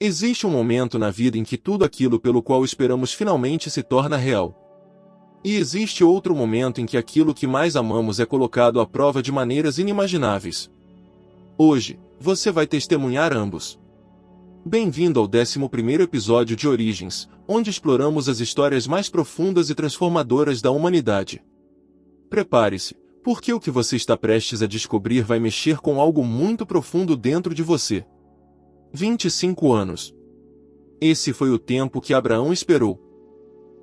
Existe um momento na vida em que tudo aquilo pelo qual esperamos finalmente se torna real. E existe outro momento em que aquilo que mais amamos é colocado à prova de maneiras inimagináveis. Hoje, você vai testemunhar ambos. Bem-vindo ao 11º episódio de Origens, onde exploramos as histórias mais profundas e transformadoras da humanidade. Prepare-se, porque o que você está prestes a descobrir vai mexer com algo muito profundo dentro de você. 25 anos. Esse foi o tempo que Abraão esperou.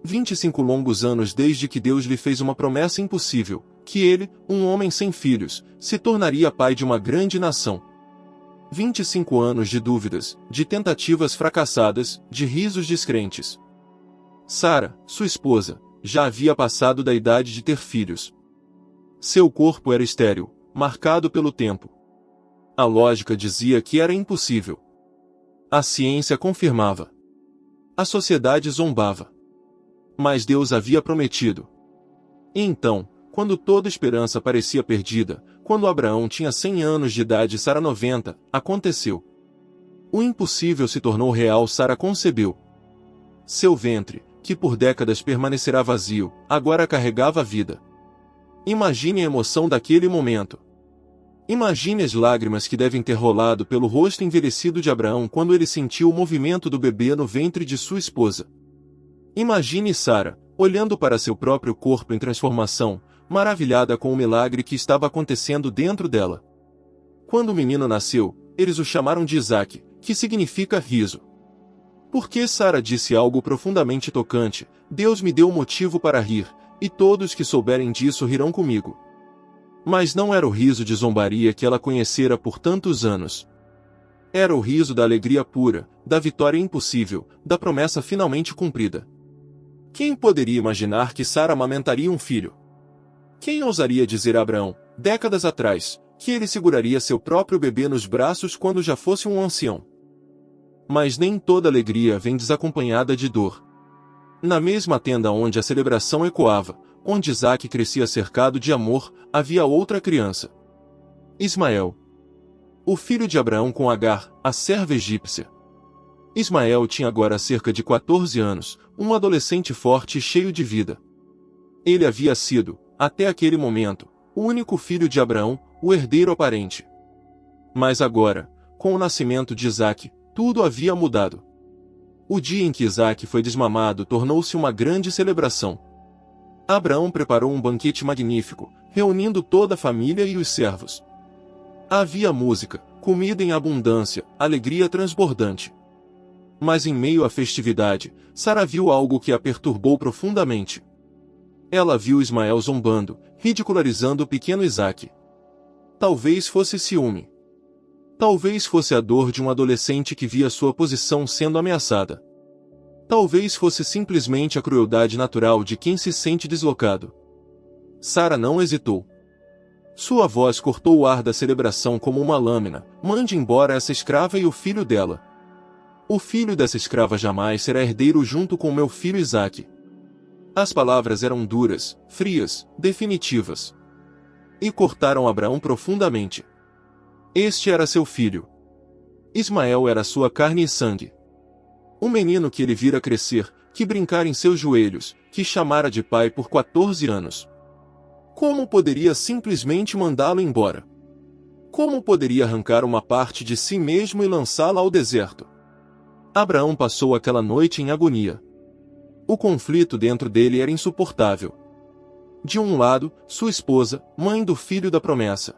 25 longos anos desde que Deus lhe fez uma promessa impossível, que ele, um homem sem filhos, se tornaria pai de uma grande nação. 25 anos de dúvidas, de tentativas fracassadas, de risos descrentes. Sara, sua esposa, já havia passado da idade de ter filhos. Seu corpo era estéril, marcado pelo tempo. A lógica dizia que era impossível. A ciência confirmava. A sociedade zombava. Mas Deus havia prometido. E então, quando toda esperança parecia perdida, quando Abraão tinha 100 anos de idade e Sara 90, aconteceu. O impossível se tornou real. Sara concebeu. Seu ventre, que por décadas permanecerá vazio, agora carregava a vida. Imagine a emoção daquele momento. Imagine as lágrimas que devem ter rolado pelo rosto envelhecido de Abraão quando ele sentiu o movimento do bebê no ventre de sua esposa. Imagine Sara, olhando para seu próprio corpo em transformação, maravilhada com o milagre que estava acontecendo dentro dela. Quando o menino nasceu, eles o chamaram de Isaque, que significa riso. Porque Sara disse algo profundamente tocante: Deus me deu um motivo para rir, e todos que souberem disso rirão comigo. Mas não era o riso de zombaria que ela conhecera por tantos anos. Era o riso da alegria pura, da vitória impossível, da promessa finalmente cumprida. Quem poderia imaginar que Sara amamentaria um filho? Quem ousaria dizer a Abraão, décadas atrás, que ele seguraria seu próprio bebê nos braços quando já fosse um ancião? Mas nem toda alegria vem desacompanhada de dor. Na mesma tenda onde a celebração ecoava, onde Isaque crescia cercado de amor, havia outra criança. Ismael. O filho de Abraão com Agar, a serva egípcia. Ismael tinha agora cerca de 14 anos, um adolescente forte e cheio de vida. Ele havia sido, até aquele momento, o único filho de Abraão, o herdeiro aparente. Mas agora, com o nascimento de Isaque, tudo havia mudado. O dia em que Isaque foi desmamado tornou-se uma grande celebração. Abraão preparou um banquete magnífico, reunindo toda a família e os servos. Havia música, comida em abundância, alegria transbordante. Mas em meio à festividade, Sara viu algo que a perturbou profundamente. Ela viu Ismael zombando, ridicularizando o pequeno Isaque. Talvez fosse ciúme. Talvez fosse a dor de um adolescente que via sua posição sendo ameaçada. Talvez fosse simplesmente a crueldade natural de quem se sente deslocado. Sara não hesitou. Sua voz cortou o ar da celebração como uma lâmina: mande embora essa escrava e o filho dela. O filho dessa escrava jamais será herdeiro junto com meu filho Isaque. As palavras eram duras, frias, definitivas. E cortaram Abraão profundamente. Este era seu filho. Ismael era sua carne e sangue. O menino que ele vira crescer, que brincara em seus joelhos, que chamara de pai por 14 anos. Como poderia simplesmente mandá-lo embora? Como poderia arrancar uma parte de si mesmo e lançá-la ao deserto? Abraão passou aquela noite em agonia. O conflito dentro dele era insuportável. De um lado, sua esposa, mãe do filho da promessa.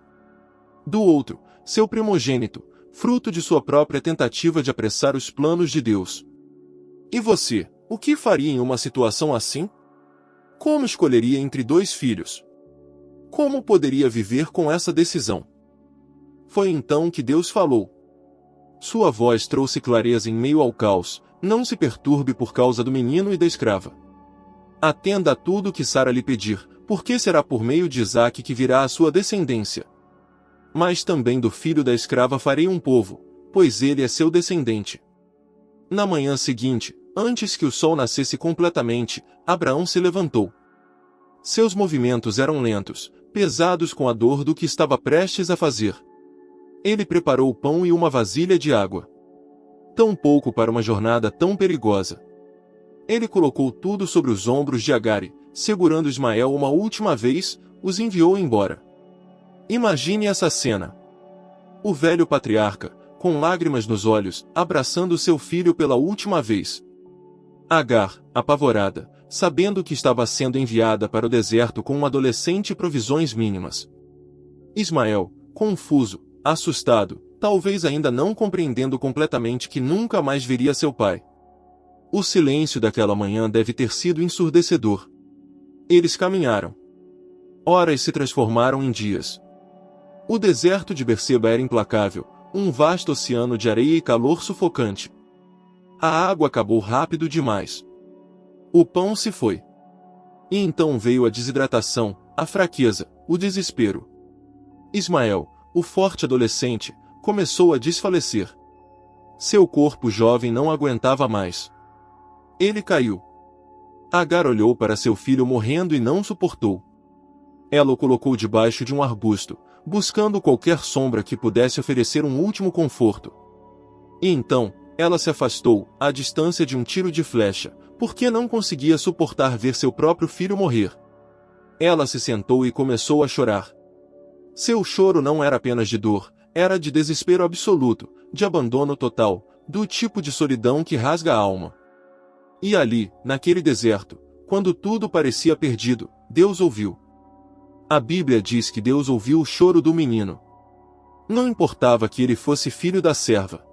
Do outro, seu primogênito, fruto de sua própria tentativa de apressar os planos de Deus. E você, o que faria em uma situação assim? Como escolheria entre dois filhos? Como poderia viver com essa decisão? Foi então que Deus falou. Sua voz trouxe clareza em meio ao caos: não se perturbe por causa do menino e da escrava. Atenda a tudo o que Sara lhe pedir, porque será por meio de Isaque que virá a sua descendência. Mas também do filho da escrava farei um povo, pois ele é seu descendente. Na manhã seguinte, antes que o sol nascesse completamente, Abraão se levantou. Seus movimentos eram lentos, pesados com a dor do que estava prestes a fazer. Ele preparou o pão e uma vasilha de água. tampouco para uma jornada tão perigosa. Ele colocou tudo sobre os ombros de Agar e, segurando Ismael uma última vez, os enviou embora. Imagine essa cena. O velho patriarca, com lágrimas nos olhos, abraçando seu filho pela última vez. Agar, apavorada, sabendo que estava sendo enviada para o deserto com um adolescente e provisões mínimas. Ismael, confuso, assustado, talvez ainda não compreendendo completamente que nunca mais veria seu pai. O silêncio daquela manhã deve ter sido ensurdecedor. Eles caminharam. Horas se transformaram em dias. O deserto de Berseba era implacável, um vasto oceano de areia e calor sufocante. A água acabou rápido demais. O pão se foi. E então veio a desidratação, a fraqueza, o desespero. Ismael, o forte adolescente, começou a desfalecer. Seu corpo jovem não aguentava mais. Ele caiu. Agar olhou para seu filho morrendo e não suportou. Ela o colocou debaixo de um arbusto, buscando qualquer sombra que pudesse oferecer um último conforto. E então, ela se afastou, à distância de um tiro de flecha, porque não conseguia suportar ver seu próprio filho morrer. Ela se sentou e começou a chorar. Seu choro não era apenas de dor, era de desespero absoluto, de abandono total, do tipo de solidão que rasga a alma. E ali, naquele deserto, quando tudo parecia perdido, Deus ouviu. A Bíblia diz que Deus ouviu o choro do menino. Não importava que ele fosse filho da serva.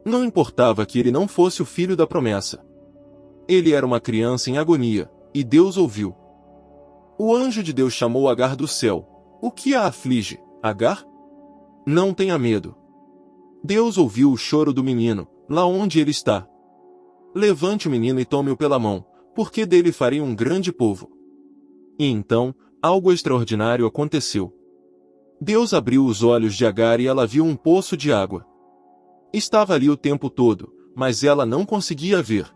Não importava que ele não fosse o filho da promessa. Ele era uma criança em agonia, e Deus ouviu. O anjo de Deus chamou Agar do céu. O que a aflige, Agar? Não tenha medo. Deus ouviu o choro do menino, lá onde ele está. Levante o menino e tome-o pela mão, porque dele farei um grande povo. E então, algo extraordinário aconteceu. Deus abriu os olhos de Agar e ela viu um poço de água. Estava ali o tempo todo, mas ela não conseguia ver.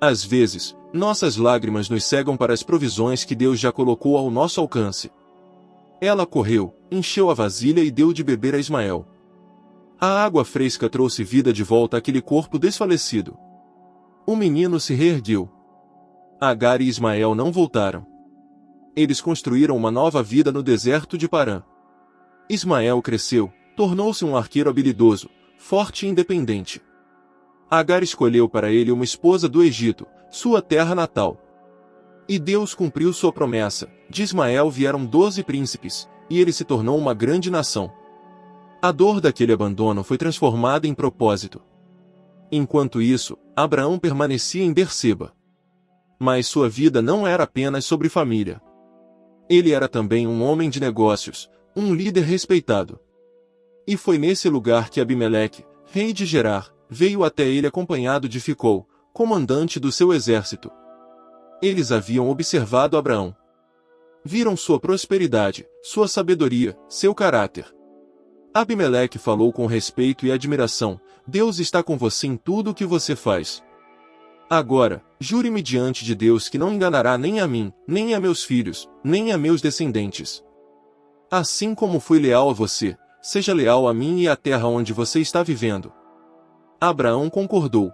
Às vezes, nossas lágrimas nos cegam para as provisões que Deus já colocou ao nosso alcance. Ela correu, encheu a vasilha e deu de beber a Ismael. A água fresca trouxe vida de volta àquele corpo desfalecido. O menino se reergueu. Agar e Ismael não voltaram. Eles construíram uma nova vida no deserto de Parã. Ismael cresceu, tornou-se um arqueiro habilidoso, forte e independente. Agar escolheu para ele uma esposa do Egito, sua terra natal. E Deus cumpriu sua promessa, de Ismael vieram 12 príncipes, e ele se tornou uma grande nação. A dor daquele abandono foi transformada em propósito. Enquanto isso, Abraão permanecia em Berseba. Mas sua vida não era apenas sobre família. Ele era também um homem de negócios, um líder respeitado. E foi nesse lugar que Abimeleque, rei de Gerar, veio até ele acompanhado de Ficol, comandante do seu exército. Eles haviam observado Abraão. Viram sua prosperidade, sua sabedoria, seu caráter. Abimeleque falou com respeito e admiração: Deus está com você em tudo o que você faz. Agora, jure-me diante de Deus que não enganará nem a mim, nem a meus filhos, nem a meus descendentes. Assim como fui leal a você, seja leal a mim e à terra onde você está vivendo. Abraão concordou.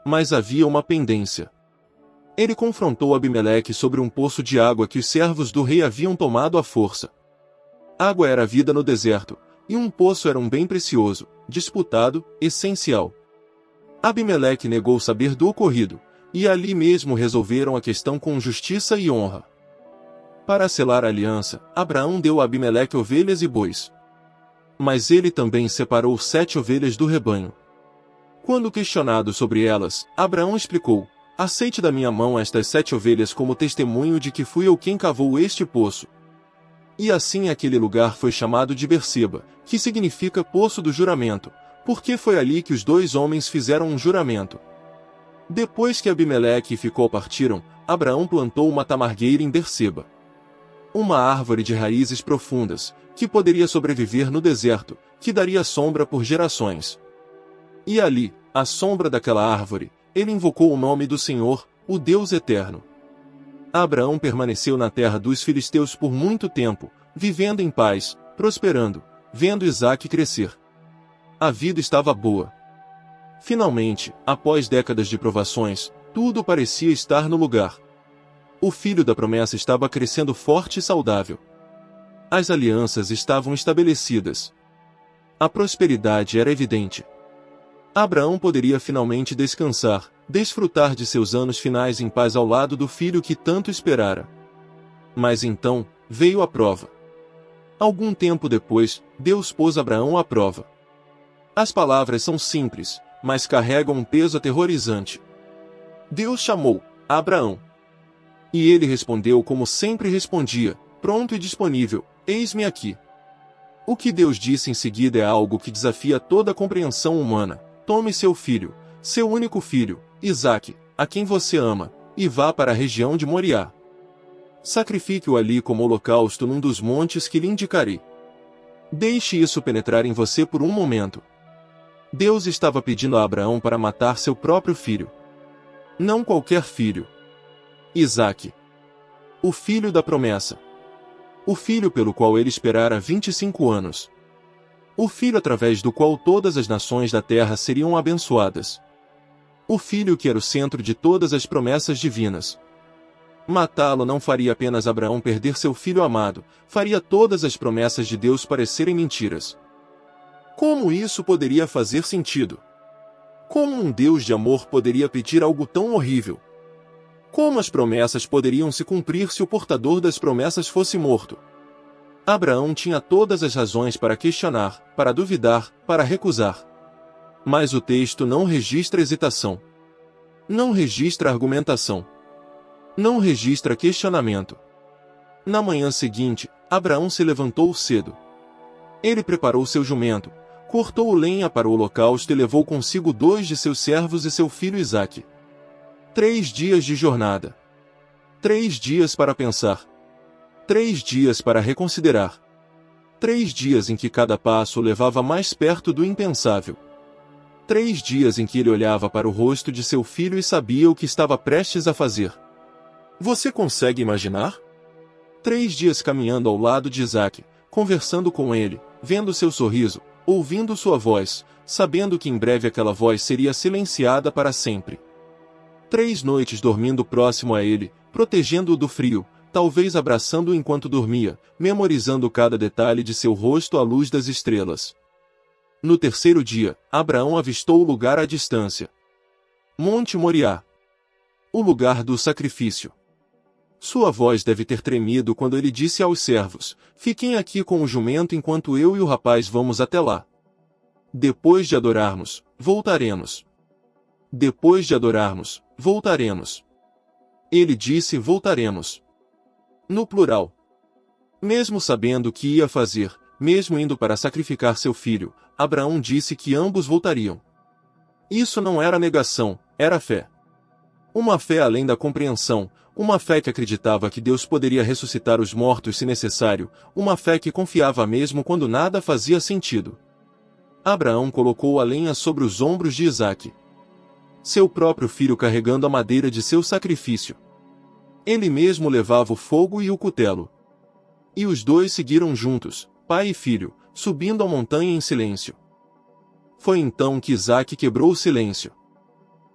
Mas havia uma pendência. Ele confrontou Abimeleque sobre um poço de água que os servos do rei haviam tomado à força. Água era a vida no deserto, e um poço era um bem precioso, disputado, essencial. Abimeleque negou saber do ocorrido, e ali mesmo resolveram a questão com justiça e honra. Para selar a aliança, Abraão deu a Abimeleque ovelhas e bois. Mas ele também separou 7 ovelhas do rebanho. Quando questionado sobre elas, Abraão explicou: aceite da minha mão estas 7 ovelhas como testemunho de que fui eu quem cavou este poço. E assim aquele lugar foi chamado de Berseba, que significa poço do juramento, porque foi ali que os 2 homens fizeram um juramento. Depois que Abimeleque e Ficol partiram, Abraão plantou uma tamargueira em Berseba. Uma árvore de raízes profundas, que poderia sobreviver no deserto, que daria sombra por gerações. E ali, à sombra daquela árvore, ele invocou o nome do Senhor, o Deus Eterno. Abraão permaneceu na terra dos filisteus por muito tempo, vivendo em paz, prosperando, vendo Isaque crescer. A vida estava boa. Finalmente, após décadas de provações, tudo parecia estar no lugar. O filho da promessa estava crescendo forte e saudável. As alianças estavam estabelecidas. A prosperidade era evidente. Abraão poderia finalmente descansar, desfrutar de seus anos finais em paz ao lado do filho que tanto esperara. Mas então, veio a prova. Algum tempo depois, Deus pôs Abraão à prova. As palavras são simples, mas carregam um peso aterrorizante. Deus chamou Abraão. E ele respondeu como sempre respondia, pronto e disponível: eis-me aqui. O que Deus disse em seguida é algo que desafia toda a compreensão humana: tome seu filho, seu único filho, Isaque, a quem você ama, e vá para a região de Moriá. Sacrifique-o ali como holocausto num dos montes que lhe indicarei. Deixe isso penetrar em você por um momento. Deus estava pedindo a Abraão para matar seu próprio filho. Não qualquer filho. Isaque. O filho da promessa. O filho pelo qual ele esperara 25 anos. O filho através do qual todas as nações da terra seriam abençoadas. O filho que era o centro de todas as promessas divinas. Matá-lo não faria apenas Abraão perder seu filho amado, faria todas as promessas de Deus parecerem mentiras. Como isso poderia fazer sentido? Como um Deus de amor poderia pedir algo tão horrível? Como as promessas poderiam se cumprir se o portador das promessas fosse morto? Abraão tinha todas as razões para questionar, para duvidar, para recusar. Mas o texto não registra hesitação. Não registra argumentação. Não registra questionamento. Na manhã seguinte, Abraão se levantou cedo. Ele preparou seu jumento, cortou lenha para o holocausto e levou consigo 2 de seus servos e seu filho Isaque. 3 dias de jornada. 3 dias para pensar. 3 dias para reconsiderar. 3 dias em que cada passo o levava mais perto do impensável. 3 dias em que ele olhava para o rosto de seu filho e sabia o que estava prestes a fazer. Você consegue imaginar? 3 dias caminhando ao lado de Isaque, conversando com ele, vendo seu sorriso, ouvindo sua voz, sabendo que em breve aquela voz seria silenciada para sempre. 3 noites dormindo próximo a ele, protegendo-o do frio, talvez abraçando-o enquanto dormia, memorizando cada detalhe de seu rosto à luz das estrelas. No 3º dia, Abraão avistou o lugar à distância. Monte Moriá. O lugar do sacrifício. Sua voz deve ter tremido quando ele disse aos servos: fiquem aqui com o jumento enquanto eu e o rapaz vamos até lá. Depois de adorarmos, voltaremos. Depois de adorarmos, voltaremos. Ele disse: voltaremos. No plural. Mesmo sabendo o que ia fazer, mesmo indo para sacrificar seu filho, Abraão disse que ambos voltariam. Isso não era negação, era fé. Uma fé além da compreensão, uma fé que acreditava que Deus poderia ressuscitar os mortos se necessário, uma fé que confiava mesmo quando nada fazia sentido. Abraão colocou a lenha sobre os ombros de Isaque. Seu próprio filho carregando a madeira de seu sacrifício. Ele mesmo levava o fogo e o cutelo. E os 2 seguiram juntos, pai e filho, subindo a montanha em silêncio. Foi então que Isaque quebrou o silêncio.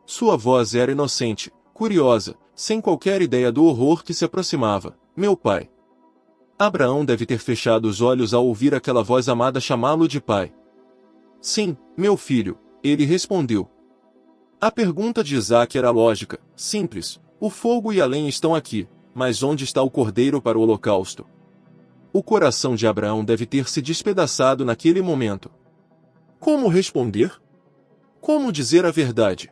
Sua voz era inocente, curiosa, sem qualquer ideia do horror que se aproximava. Meu pai. Abraão deve ter fechado os olhos ao ouvir aquela voz amada chamá-lo de pai. Sim, meu filho, ele respondeu. A pergunta de Isaque era lógica, simples. O fogo e a lenha estão aqui, mas onde está o cordeiro para o holocausto? O coração de Abraão deve ter se despedaçado naquele momento. Como responder? Como dizer a verdade?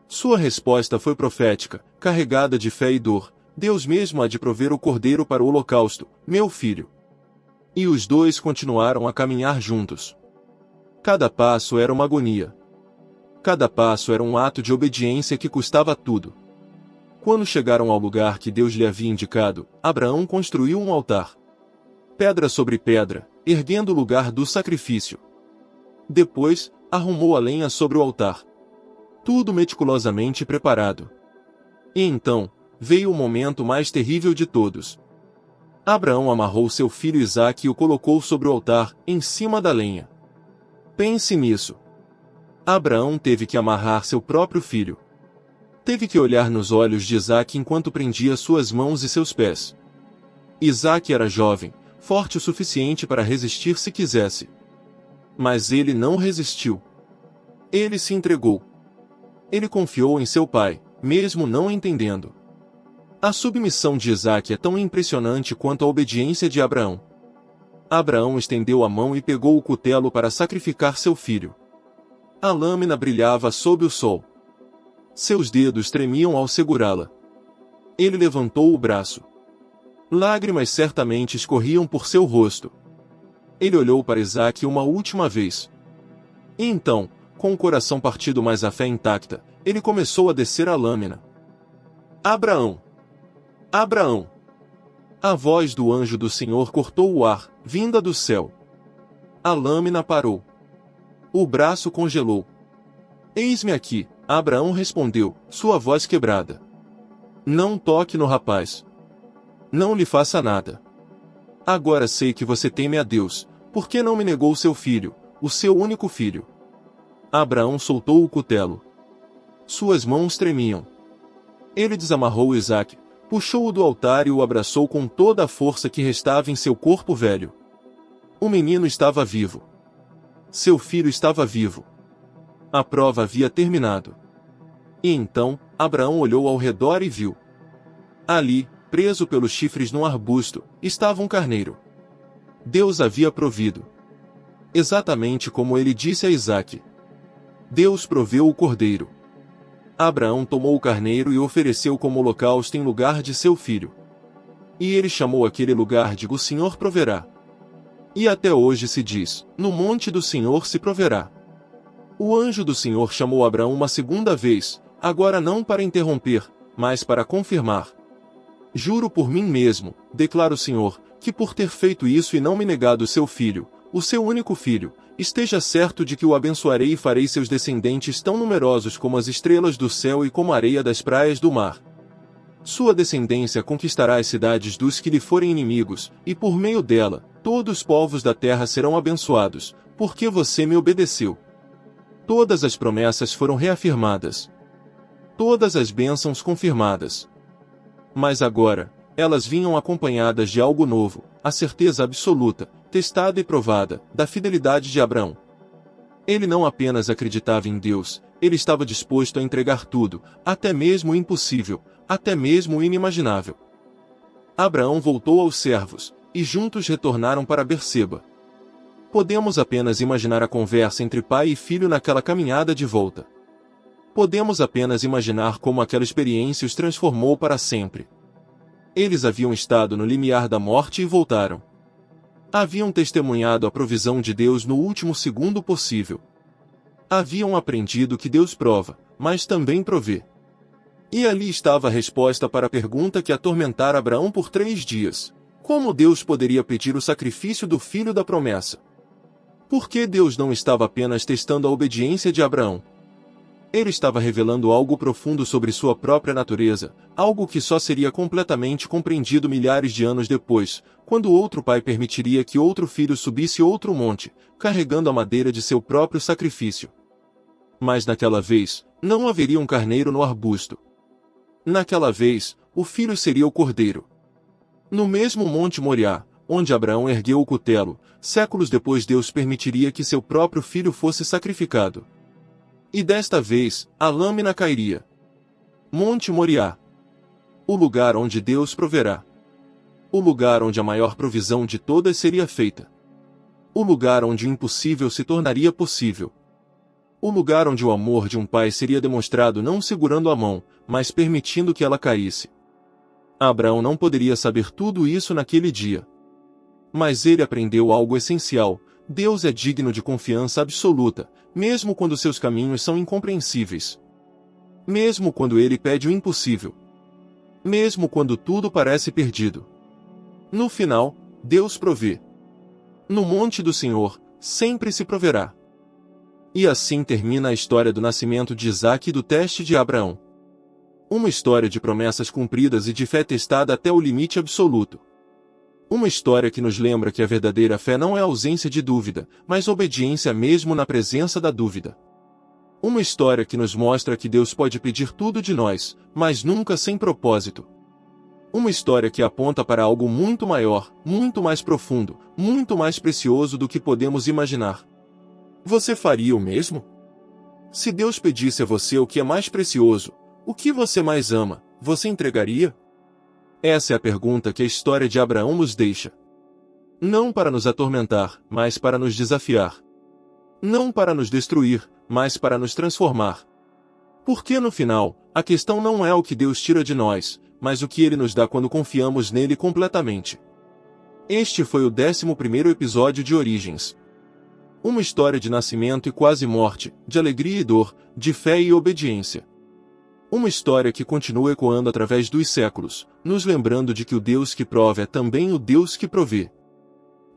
Sua resposta foi profética, carregada de fé e dor. Deus mesmo há de prover o cordeiro para o holocausto, meu filho. E os 2 continuaram a caminhar juntos. Cada passo era uma agonia. Cada passo era um ato de obediência que custava tudo. Quando chegaram ao lugar que Deus lhe havia indicado, Abraão construiu um altar. Pedra sobre pedra, erguendo o lugar do sacrifício. Depois, arrumou a lenha sobre o altar. Tudo meticulosamente preparado. E então, veio o momento mais terrível de todos. Abraão amarrou seu filho Isaque e o colocou sobre o altar, em cima da lenha. Pense nisso. Abraão teve que amarrar seu próprio filho. Teve que olhar nos olhos de Isaque enquanto prendia suas mãos e seus pés. Isaque era jovem, forte o suficiente para resistir se quisesse. Mas ele não resistiu. Ele se entregou. Ele confiou em seu pai, mesmo não entendendo. A submissão de Isaque é tão impressionante quanto a obediência de Abraão. Abraão estendeu a mão e pegou o cutelo para sacrificar seu filho. A lâmina brilhava sob o sol. Seus dedos tremiam ao segurá-la. Ele levantou o braço. Lágrimas certamente escorriam por seu rosto. Ele olhou para Isaque uma última vez. E então, com o coração partido mas a fé intacta, ele começou a descer a lâmina. Abraão! Abraão! A voz do anjo do Senhor cortou o ar, vinda do céu. A lâmina parou. O braço congelou. Eis-me aqui, Abraão respondeu, sua voz quebrada. Não toque no rapaz. Não lhe faça nada. Agora sei que você teme a Deus, porque não me negou seu filho, o seu único filho. Abraão soltou o cutelo. Suas mãos tremiam. Ele desamarrou Isaque, puxou-o do altar e o abraçou com toda a força que restava em seu corpo velho. O menino estava vivo. Seu filho estava vivo. A prova havia terminado. E então, Abraão olhou ao redor e viu. Ali, preso pelos chifres num arbusto, estava um carneiro. Deus havia provido. Exatamente como ele disse a Isaque. Deus proveu o cordeiro. Abraão tomou o carneiro e o ofereceu como holocausto em lugar de seu filho. E ele chamou aquele lugar de O Senhor proverá. E até hoje se diz, no monte do Senhor se proverá. O anjo do Senhor chamou Abraão uma segunda vez, agora não para interromper, mas para confirmar. Juro por mim mesmo, declara o Senhor, que por ter feito isso e não me negado seu filho, o seu único filho, esteja certo de que o abençoarei e farei seus descendentes tão numerosos como as estrelas do céu e como a areia das praias do mar. Sua descendência conquistará as cidades dos que lhe forem inimigos, e por meio dela, todos os povos da terra serão abençoados, porque você me obedeceu. Todas as promessas foram reafirmadas. Todas as bênçãos confirmadas. Mas agora, elas vinham acompanhadas de algo novo, a certeza absoluta, testada e provada, da fidelidade de Abraão. Ele não apenas acreditava em Deus, ele estava disposto a entregar tudo, até mesmo o impossível, até mesmo o inimaginável. Abraão voltou aos servos, e juntos retornaram para Berseba. Podemos apenas imaginar a conversa entre pai e filho naquela caminhada de volta. Podemos apenas imaginar como aquela experiência os transformou para sempre. Eles haviam estado no limiar da morte e voltaram. Haviam testemunhado a provisão de Deus no último segundo possível. Haviam aprendido que Deus prova, mas também provê. E ali estava a resposta para a pergunta que atormentara Abraão por 3 dias. Como Deus poderia pedir o sacrifício do filho da promessa? Por que Deus não estava apenas testando a obediência de Abraão? Ele estava revelando algo profundo sobre sua própria natureza, algo que só seria completamente compreendido milhares de anos depois, quando outro pai permitiria que outro filho subisse outro monte, carregando a madeira de seu próprio sacrifício. Mas naquela vez, não haveria um carneiro no arbusto. Naquela vez, o filho seria o cordeiro. No mesmo Monte Moriá, onde Abraão ergueu o cutelo, séculos depois Deus permitiria que seu próprio filho fosse sacrificado. E desta vez, a lâmina cairia. Monte Moriá. O lugar onde Deus proverá. O lugar onde a maior provisão de todas seria feita. O lugar onde o impossível se tornaria possível. O lugar onde o amor de um pai seria demonstrado não segurando a mão, mas permitindo que ela caísse. Abraão não poderia saber tudo isso naquele dia. Mas ele aprendeu algo essencial: Deus é digno de confiança absoluta, mesmo quando seus caminhos são incompreensíveis. Mesmo quando ele pede o impossível. Mesmo quando tudo parece perdido. No final, Deus provê. No monte do Senhor, sempre se proverá. E assim termina a história do nascimento de Isaque e do teste de Abraão. Uma história de promessas cumpridas e de fé testada até o limite absoluto. Uma história que nos lembra que a verdadeira fé não é ausência de dúvida, mas obediência mesmo na presença da dúvida. Uma história que nos mostra que Deus pode pedir tudo de nós, mas nunca sem propósito. Uma história que aponta para algo muito maior, muito mais profundo, muito mais precioso do que podemos imaginar. Você faria o mesmo? Se Deus pedisse a você o que é mais precioso, o que você mais ama, você entregaria? Essa é a pergunta que a história de Abraão nos deixa. Não para nos atormentar, mas para nos desafiar. Não para nos destruir, mas para nos transformar. Porque no final, a questão não é o que Deus tira de nós, mas o que Ele nos dá quando confiamos nele completamente. Este foi o 11º episódio de Origens. Uma história de nascimento e quase morte, de alegria e dor, de fé e obediência. Uma história que continua ecoando através dos séculos, nos lembrando de que o Deus que prova é também o Deus que provê.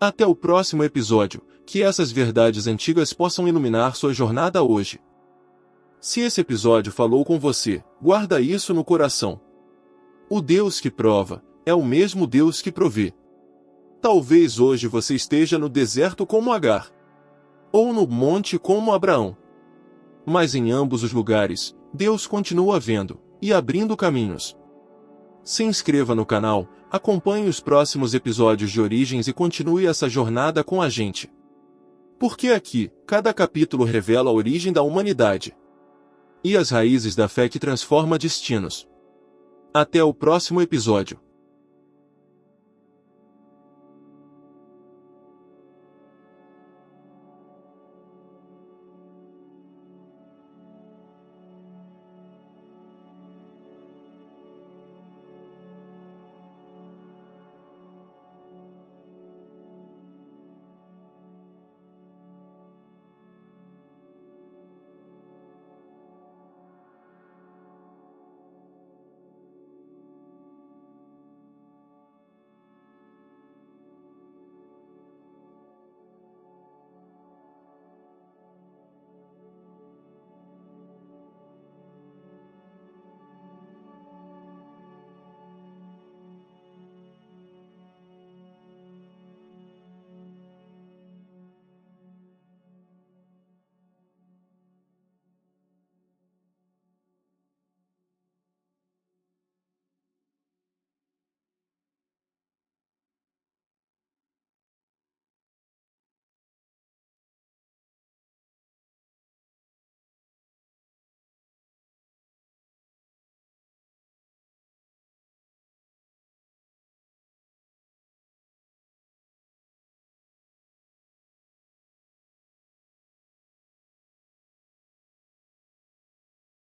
Até o próximo episódio, que essas verdades antigas possam iluminar sua jornada hoje. Se esse episódio falou com você, guarda isso no coração. O Deus que prova, é o mesmo Deus que provê. Talvez hoje você esteja no deserto como Agar, ou no monte como Abraão. Mas em ambos os lugares, Deus continua vendo, e abrindo caminhos. Se inscreva no canal, acompanhe os próximos episódios de Origens e continue essa jornada com a gente. Porque aqui, cada capítulo revela a origem da humanidade e as raízes da fé que transforma destinos. Até o próximo episódio.